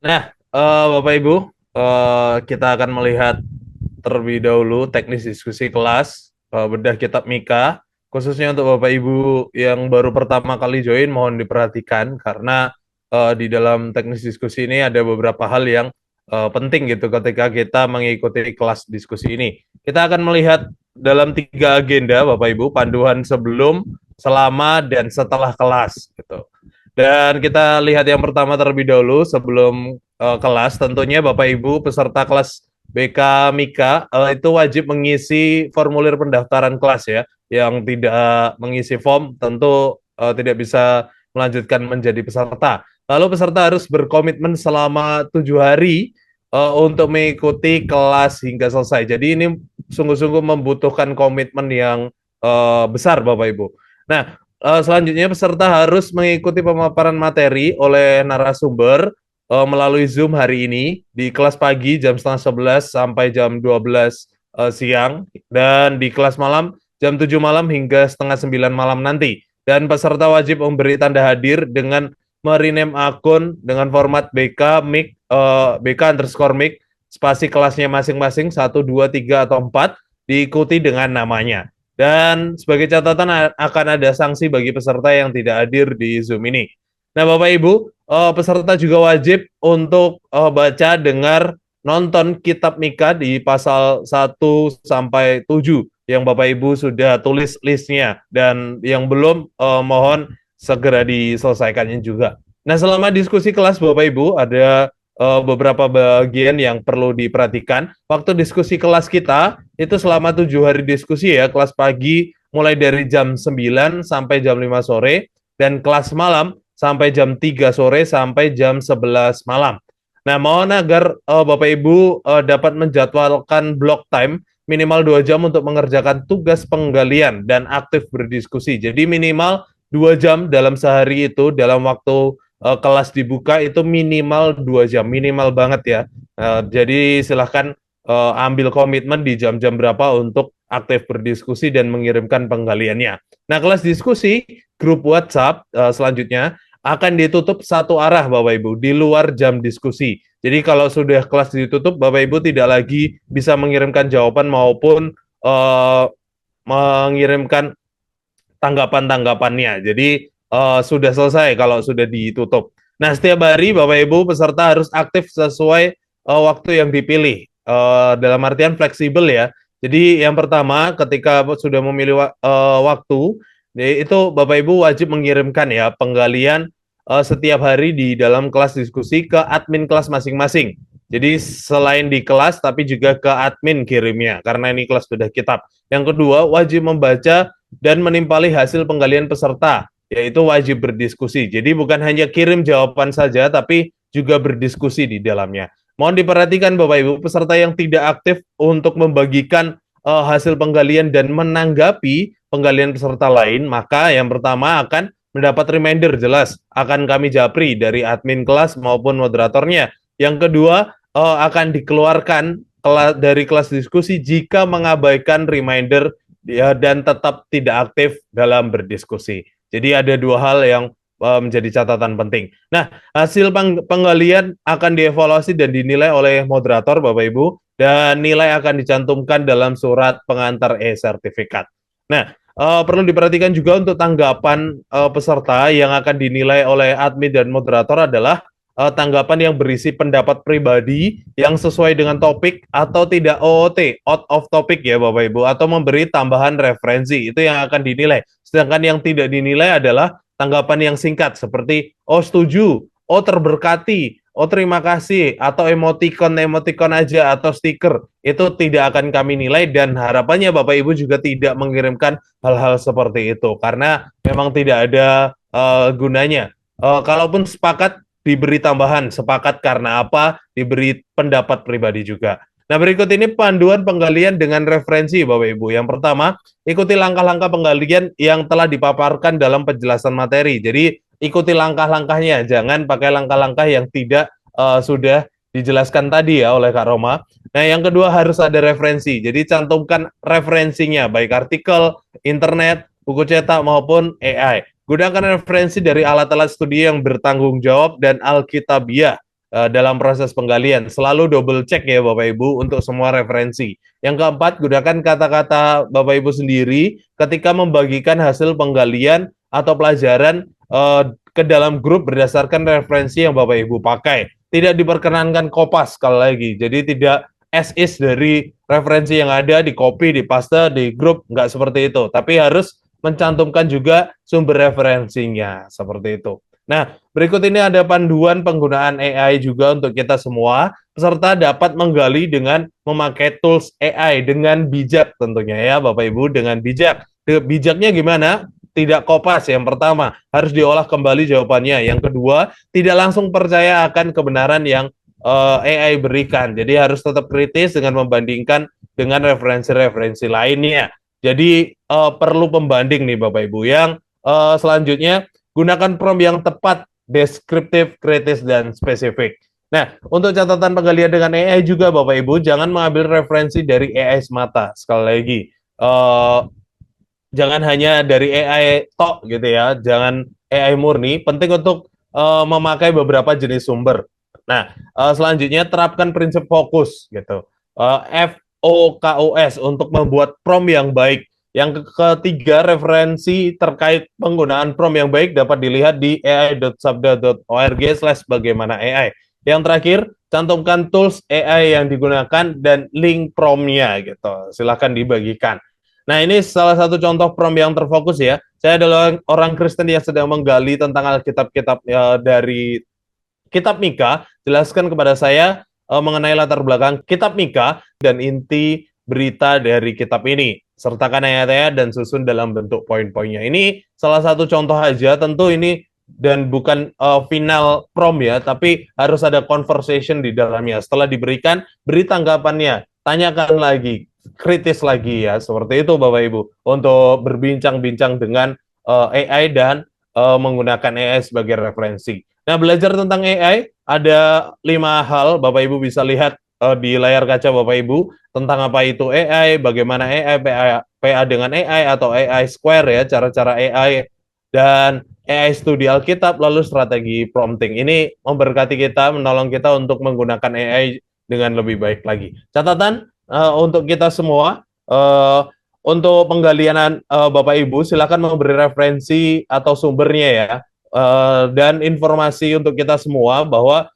Nah, Bapak Ibu, kita akan melihat terlebih dahulu teknis diskusi kelas, bedah kitab Mika, khususnya untuk Bapak Ibu yang baru pertama kali join, mohon diperhatikan karena di dalam teknis diskusi ini ada beberapa hal yang penting gitu ketika kita mengikuti kelas diskusi ini. Kita akan melihat dalam 3 agenda, Bapak Ibu, panduan sebelum, selama, dan setelah kelas gitu. Dan kita lihat yang pertama terlebih dahulu sebelum kelas, tentunya Bapak Ibu peserta kelas BK Mika itu wajib mengisi formulir pendaftaran kelas ya. Yang tidak mengisi form tentu tidak bisa melanjutkan menjadi peserta. Lalu peserta harus berkomitmen selama 7 hari untuk mengikuti kelas hingga selesai. Jadi ini sungguh-sungguh membutuhkan komitmen yang besar Bapak Ibu. Nah, selanjutnya peserta harus mengikuti pemaparan materi oleh narasumber melalui Zoom hari ini di kelas pagi jam setengah 11 sampai jam 12 siang dan di kelas malam jam 7 malam hingga setengah 9 malam nanti. Dan peserta wajib memberi tanda hadir dengan merename akun dengan format BK mic BK underscore mic spasi kelasnya masing-masing 1, 2, 3 atau 4 diikuti dengan namanya. Dan sebagai catatan akan ada sanksi bagi peserta yang tidak hadir di Zoom ini. Nah, Bapak Ibu, peserta juga wajib untuk baca, dengar, nonton kitab Mika di pasal 1 sampai 7 yang Bapak Ibu sudah tulis listnya dan yang belum mohon segera diselesaikannya juga. Nah, selama diskusi kelas Bapak Ibu ada beberapa bagian yang perlu diperhatikan. Waktu diskusi kelas kita itu selama 7 hari diskusi ya, kelas pagi mulai dari jam 9 sampai jam 5 sore, dan kelas malam sampai jam 3 sore sampai jam 11 malam. Nah, mohon agar Bapak Ibu dapat menjadwalkan block time minimal 2 jam untuk mengerjakan tugas penggalian dan aktif berdiskusi. Jadi minimal 2 jam dalam sehari itu dalam waktu kelas dibuka itu minimal 2 jam, minimal banget ya. Jadi silahkan ambil komitmen di jam-jam berapa untuk aktif berdiskusi dan mengirimkan penggaliannya. Nah, kelas diskusi grup WhatsApp selanjutnya akan ditutup satu arah Bapak Ibu di luar jam diskusi. Jadi kalau sudah kelas ditutup, Bapak Ibu tidak lagi bisa mengirimkan jawaban maupun mengirimkan tanggapan-tanggapannya. Jadi sudah selesai kalau sudah ditutup. Nah, setiap hari Bapak Ibu peserta harus aktif sesuai waktu yang dipilih. Dalam artian fleksibel ya. Jadi yang pertama ketika sudah memilih waktu, itu Bapak Ibu wajib mengirimkan ya penggalian setiap hari di dalam kelas diskusi ke admin kelas masing-masing. Jadi selain di kelas tapi juga ke admin kirimnya karena ini kelas sudah kitab. Yang kedua, wajib membaca dan menimpali hasil penggalian peserta, yaitu wajib berdiskusi. Jadi bukan hanya kirim jawaban saja, tapi juga berdiskusi di dalamnya. Mohon diperhatikan Bapak Ibu, peserta yang tidak aktif untuk membagikan hasil penggalian dan menanggapi penggalian peserta lain, maka yang pertama akan mendapat reminder jelas akan kami japri dari admin kelas maupun moderatornya. Yang kedua, akan dikeluarkan dari kelas diskusi jika mengabaikan reminder ya, dan tetap tidak aktif dalam berdiskusi. Jadi ada dua hal yang menjadi catatan penting. Nah, hasil penggalian akan dievaluasi dan dinilai oleh moderator Bapak Ibu dan nilai akan dicantumkan dalam surat pengantar e-sertifikat. Nah, perlu diperhatikan juga untuk tanggapan peserta yang akan dinilai oleh admin dan moderator adalah tanggapan yang berisi pendapat pribadi yang sesuai dengan topik atau tidak OOT, out of topic ya Bapak Ibu, atau memberi tambahan referensi, itu yang akan dinilai. Sedangkan yang tidak dinilai adalah tanggapan yang singkat seperti oh setuju, oh terberkati, oh terima kasih, atau emoticon aja atau stiker. Itu tidak akan kami nilai dan harapannya Bapak Ibu juga tidak mengirimkan hal-hal seperti itu karena memang tidak ada gunanya. Kalaupun sepakat diberi tambahan, sepakat karena apa, diberi pendapat pribadi juga. Nah, berikut ini panduan penggalian dengan referensi Bapak Ibu. Yang pertama, ikuti langkah-langkah penggalian yang telah dipaparkan dalam penjelasan materi. Jadi, ikuti langkah-langkahnya, jangan pakai langkah-langkah yang tidak sudah dijelaskan tadi ya oleh Kak Roma. Nah, yang kedua harus ada referensi. Jadi, cantumkan referensinya, baik artikel, internet, buku cetak maupun AI. Gunakan referensi dari alat-alat studi yang bertanggung jawab dan alkitabiah. dalam proses penggalian. Selalu double check ya Bapak Ibu untuk semua referensi. Yang keempat, gunakan kata-kata Bapak Ibu sendiri ketika membagikan hasil penggalian atau pelajaran ke dalam grup berdasarkan referensi yang Bapak Ibu pakai. Tidak diperkenankan kopas sekali lagi. Jadi tidak as is dari referensi yang ada, di copy, di paste, di grup, nggak seperti itu. Tapi harus mencantumkan juga sumber referensinya, seperti itu. Nah, berikut ini ada panduan penggunaan AI juga untuk kita semua. Peserta dapat menggali dengan memakai tools AI dengan bijak tentunya ya Bapak Ibu, dengan bijak. Bijaknya gimana? Tidak kopas yang pertama, harus diolah kembali jawabannya. Yang kedua, tidak langsung percaya akan kebenaran yang AI berikan. Jadi harus tetap kritis dengan membandingkan dengan referensi-referensi lainnya. Jadi perlu pembanding nih Bapak Ibu. Yang selanjutnya, gunakan prompt yang tepat, deskriptif, kritis, dan spesifik. Nah, untuk catatan penggalian dengan AI juga Bapak Ibu, jangan mengambil referensi dari AI semata. Sekali lagi, jangan hanya dari AI tok gitu ya, jangan AI murni. Penting untuk memakai beberapa jenis sumber. Nah, selanjutnya terapkan prinsip fokus gitu. FOKUS untuk membuat prompt yang baik. Yang ketiga, referensi terkait penggunaan prompt yang baik dapat dilihat di ai.sabda.org/bagaimana AI. Yang terakhir, cantumkan tools AI yang digunakan dan link prompt-nya gitu. Silahkan dibagikan. Nah, ini salah satu contoh prompt yang terfokus ya. Saya adalah orang Kristen yang sedang menggali tentang Alkitab-kitab dari Kitab Mika. Jelaskan kepada saya mengenai latar belakang Kitab Mika dan inti berita dari kitab ini. Sertakan ayat-ayat dan susun dalam bentuk poin-poinnya. Ini salah satu contoh aja, tentu ini dan bukan final prompt ya, tapi harus ada conversation di dalamnya. Setelah diberikan, beri tanggapannya, tanyakan lagi, kritis lagi ya, seperti itu Bapak Ibu, untuk berbincang-bincang dengan AI dan menggunakan AI sebagai referensi. Nah, belajar tentang AI, ada 5 hal Bapak Ibu bisa lihat di layar kaca Bapak Ibu tentang apa itu AI, bagaimana AI, PA dengan AI atau AI Square ya, cara-cara AI dan AI studi Alkitab, lalu strategi prompting. Ini memberkati kita, menolong kita untuk menggunakan AI dengan lebih baik lagi. Catatan untuk kita semua, untuk penggalian Bapak Ibu, silakan memberi referensi atau sumbernya ya, dan informasi untuk kita semua bahwa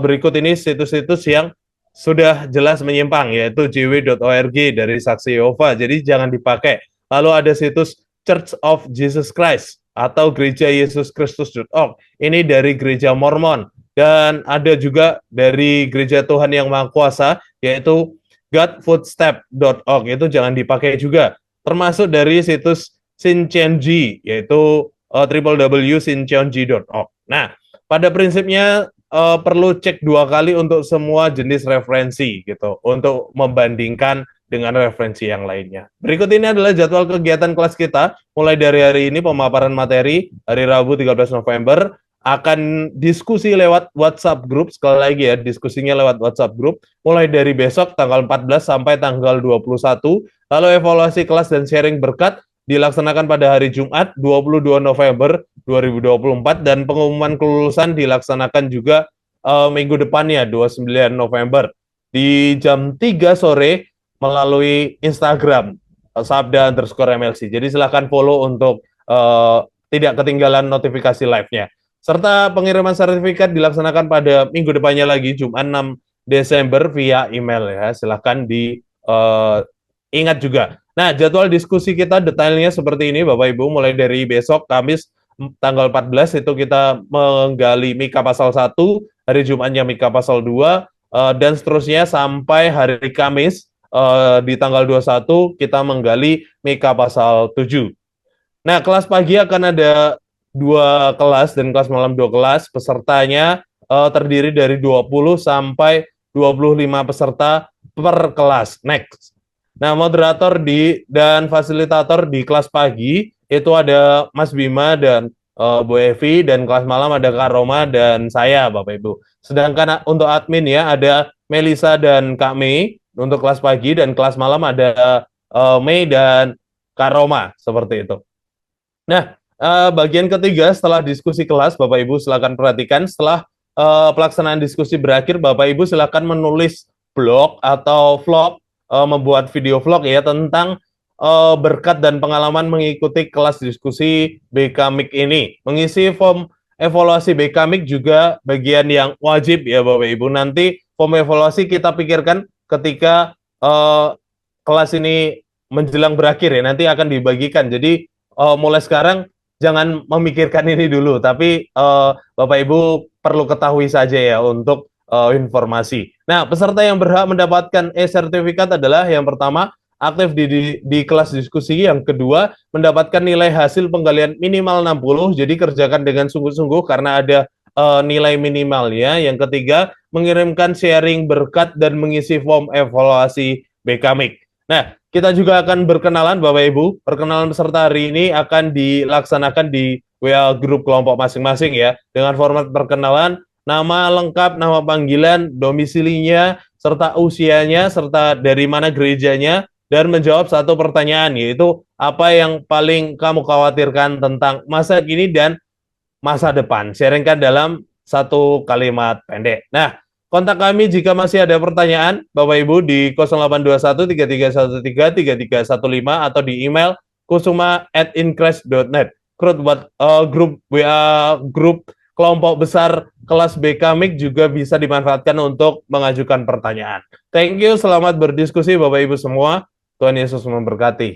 berikut ini situs-situs yang sudah jelas menyimpang, yaitu jw.org dari Saksi Yehova, jadi jangan dipakai. Lalu ada situs Church of Jesus Christ atau Gereja Yesus Kristus.org, ini dari Gereja Mormon, dan ada juga dari Gereja Tuhan Yang Maha Kuasa, yaitu godfootstep.org, itu jangan dipakai juga. Termasuk dari situs Shincheonji, yaitu www.shincheonji.org. Nah, pada prinsipnya perlu cek 2 kali untuk semua jenis referensi gitu, untuk membandingkan dengan referensi yang lainnya. Berikut ini adalah jadwal kegiatan kelas kita. Mulai dari hari ini pemaparan materi, hari Rabu 13 November, akan diskusi lewat WhatsApp group, sekali lagi ya, diskusinya lewat WhatsApp group, mulai dari besok tanggal 14 sampai tanggal 21, lalu evaluasi kelas dan sharing berkat dilaksanakan pada hari Jumat 22 November 2024 dan pengumuman kelulusan dilaksanakan juga minggu depannya 29 November di jam 3 sore melalui Instagram sabda_MLC. Jadi silahkan follow untuk tidak ketinggalan notifikasi live-nya. Serta pengiriman sertifikat dilaksanakan pada minggu depannya lagi Jumat 6 Desember via email ya. Silahkan diingat juga. Nah, jadwal diskusi kita detailnya seperti ini Bapak Ibu, mulai dari besok Kamis tanggal 14 itu kita menggali Mika pasal 1, hari Jumatnya Mika pasal 2, dan seterusnya sampai hari Kamis di tanggal 21 kita menggali Mika pasal 7. Nah, kelas pagi akan ada 2 kelas dan kelas malam 2 kelas. Pesertanya terdiri dari 20 sampai 25 peserta per kelas. Next. Nah, moderator dan fasilitator di kelas pagi itu ada Mas Bima dan Bu Evi, dan kelas malam ada Kak Roma dan saya, Bapak Ibu. Sedangkan untuk admin ya ada Melisa dan Kak Mei untuk kelas pagi, dan kelas malam ada Mei dan Kak Roma, seperti itu. Nah, bagian ketiga setelah diskusi kelas, Bapak Ibu silakan perhatikan, setelah pelaksanaan diskusi berakhir, Bapak Ibu silakan menulis blog atau vlog, membuat video vlog ya tentang berkat dan pengalaman mengikuti kelas diskusi BKMIK ini. Mengisi form evaluasi BKMIK juga bagian yang wajib ya Bapak Ibu. Nanti form evaluasi kita pikirkan ketika kelas ini menjelang berakhir ya, nanti akan dibagikan. Jadi mulai sekarang jangan memikirkan ini dulu, tapi Bapak Ibu perlu ketahui saja ya untuk informasi. Nah, peserta yang berhak mendapatkan e-sertifikat adalah yang pertama aktif di kelas diskusi, yang kedua mendapatkan nilai hasil penggalian minimal 60, jadi kerjakan dengan sungguh-sungguh karena ada nilai minimal ya. Yang ketiga mengirimkan sharing berkat dan mengisi form evaluasi BKMIK. Nah, kita juga akan berkenalan Bapak Ibu. Perkenalan peserta hari ini akan dilaksanakan di WA grup kelompok masing-masing ya. Dengan format perkenalan, nama lengkap, nama panggilan, domisilinya, serta usianya, serta dari mana gerejanya, dan menjawab satu pertanyaan, yaitu apa yang paling kamu khawatirkan tentang masa kini dan masa depan. Sharingkan dalam satu kalimat pendek. Nah, kontak kami jika masih ada pertanyaan, Bapak Ibu di 0821 3313 3315 atau di email kusuma@increase.net. Grup WA grup kelompok besar kelas BKMIK juga bisa dimanfaatkan untuk mengajukan pertanyaan. Thank you, selamat berdiskusi Bapak Ibu semua. Tuhan Yesus memberkati.